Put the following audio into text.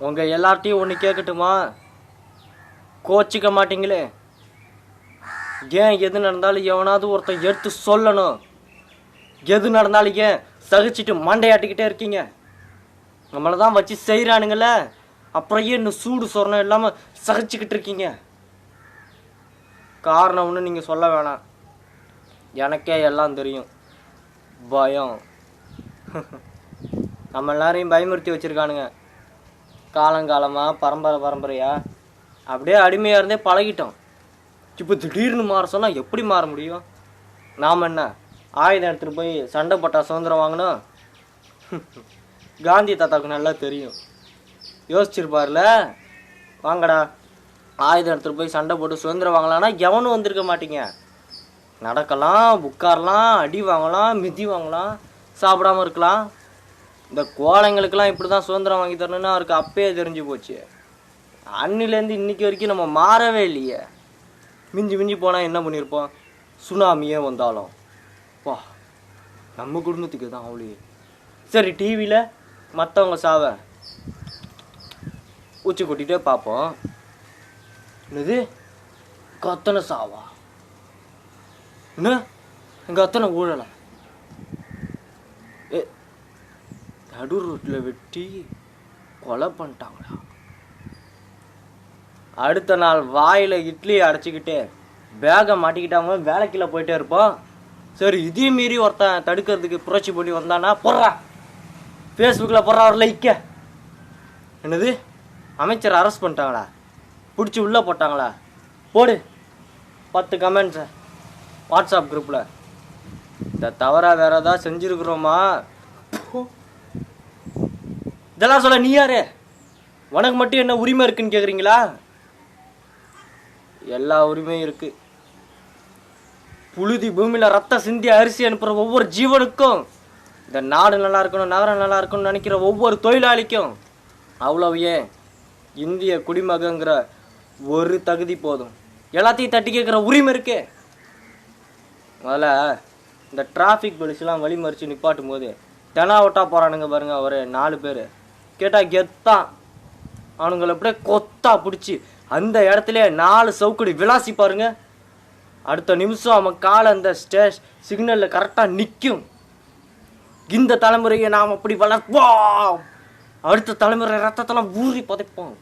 உங்கள் எல்லார்ட்டையும் ஒன்று கேட்கட்டுமா? கோச்சிக்க மாட்டீங்களே? ஏன் எது நடந்தாலும் எவனாவது ஒருத்தன் எடுத்து சொல்லணும். எது நடந்தாலும் ஏன் சகிச்சுட்டு மண்டையாட்டிக்கிட்டே இருக்கீங்க? நம்மளை தான் வச்சு செய்கிறானுங்கள, அப்புறம் ஏன் இன்னும் சூடு சொரணம் இல்லாமல் சகிச்சுக்கிட்டு இருக்கீங்க? காரணம் ஒன்று நீங்கள் சொல்ல வேணாம், எனக்கே எல்லாம் தெரியும். பயம். நம்ம எல்லாரையும் பயமுறுத்தி வச்சுருக்கானுங்க. காலங்காலமாக பரம்பரையாக அப்படியே அடிமையாக இருந்தே பழகிட்டோம். இப்போ திடீர்னு மாற சொன்னால் எப்படி மாற முடியும்? நாம் என்ன ஆயுதம் எடுத்துகிட்டு போய் சண்டை போட்டா சுதந்திரம் வாங்கணும்? காந்தி தாத்தாவுக்கு நல்லா தெரியும், யோசிச்சிருப்பார்ல. வாங்கடா ஆயுதம் எடுத்துகிட்டு போய் சண்டை போட்டு சுதந்திரம் வாங்கலான்னா எவனும் வந்திருக்க மாட்டீங்க. நடக்கலாம், உட்காரலாம், அடி வாங்கலாம், மிதி வாங்கலாம், சாப்பிடாமல் இருக்கலாம். இந்த கோழைங்களுக்கெல்லாம் இப்படி தான் சுதந்திரம் வாங்கி தரணும்னு அவருக்கு அப்பயே தெரிஞ்சு போச்சு. அன்னிலேருந்து இன்னைக்கு வரைக்கும் நம்ம மாறவே இல்லையே. மிஞ்சி போனால் என்ன பண்ணியிருப்போம்? சுனாமியே வந்தாலும் வா நம்ம குடும்பத்துக்கு தான் அவ்வளோ. சரி, டிவியில் மற்றவங்க சாவை உச்சி கொட்டிகிட்டே பார்ப்போம். என்னது கத்தனை சாவா? என்ன எங்கள் அத்தனை ஊழலை நடு ரோட்டில் வெட்டி கொலை பண்ணிட்டாங்களா? அடுத்த நாள் வாயில் இட்லியை அடைச்சிக்கிட்டு பேகை மாட்டிக்கிட்டாங்க, வேலைக்குள்ள போயிட்டே இருப்போம். சரி, இதையும் மீறி ஒருத்தன் தடுக்கிறதுக்கு புரட்சி பண்ணி வந்தானா போடுறா ஃபேஸ்புக்கில் போடுறா ஒரு லைக்க. என்னது அமைச்சர் அரெஸ்ட் பண்ணிட்டாங்களா? பிடிச்சி உள்ளே போட்டாங்களா? போடு 10 கமெண்ட்ஸை வாட்ஸ்அப் குரூப்பில். இந்த தவறாக வேற ஏதாவது செஞ்சுருக்குறோமா? இதெல்லாம் சொல்ல நீ யாரு? உனக்கு மட்டும் என்ன உரிமை இருக்குன்னு கேட்குறீங்களா? எல்லா உரிமையும் இருக்கு. புழுதி பூமியில் ரத்த சிந்தி அரிசி அனுப்புகிற ஒவ்வொரு ஜீவனுக்கும், இந்த நாடு நல்லா இருக்கணும், நகரம் நல்லா இருக்கணும்னு நினைக்கிற ஒவ்வொரு தொழிலாளிக்கும், அவ்வளவு ஏன் இந்திய குடிமகங்கிற ஒரு தகுதி போதும். எல்லாத்தையும் தட்டி கேட்குற உரிமை இருக்கு. அதில் இந்த டிராஃபிக் போலீஸ்லாம் வழிமறித்து நிப்பாட்டும் போது தெனாவட்டா போகிறானுங்க பாருங்க, ஒரு 4 பேர் கேட்டால் கெத்தான் அவனுங்களை அப்படியே கொத்தா பிடிச்சி அந்த இடத்துல 4 சவுக்கடி விளாசி பாருங்க. அடுத்த நிமிஷம் அவன் காலை அந்த சிக்னலில் கரெக்டாக நிற்கும். இந்த தலைமுறையை நாம் அப்படி வளர்ப்போம், அடுத்த தலைமுறை ரத்தத்தெல்லாம் ஊறி புதைப்போம்.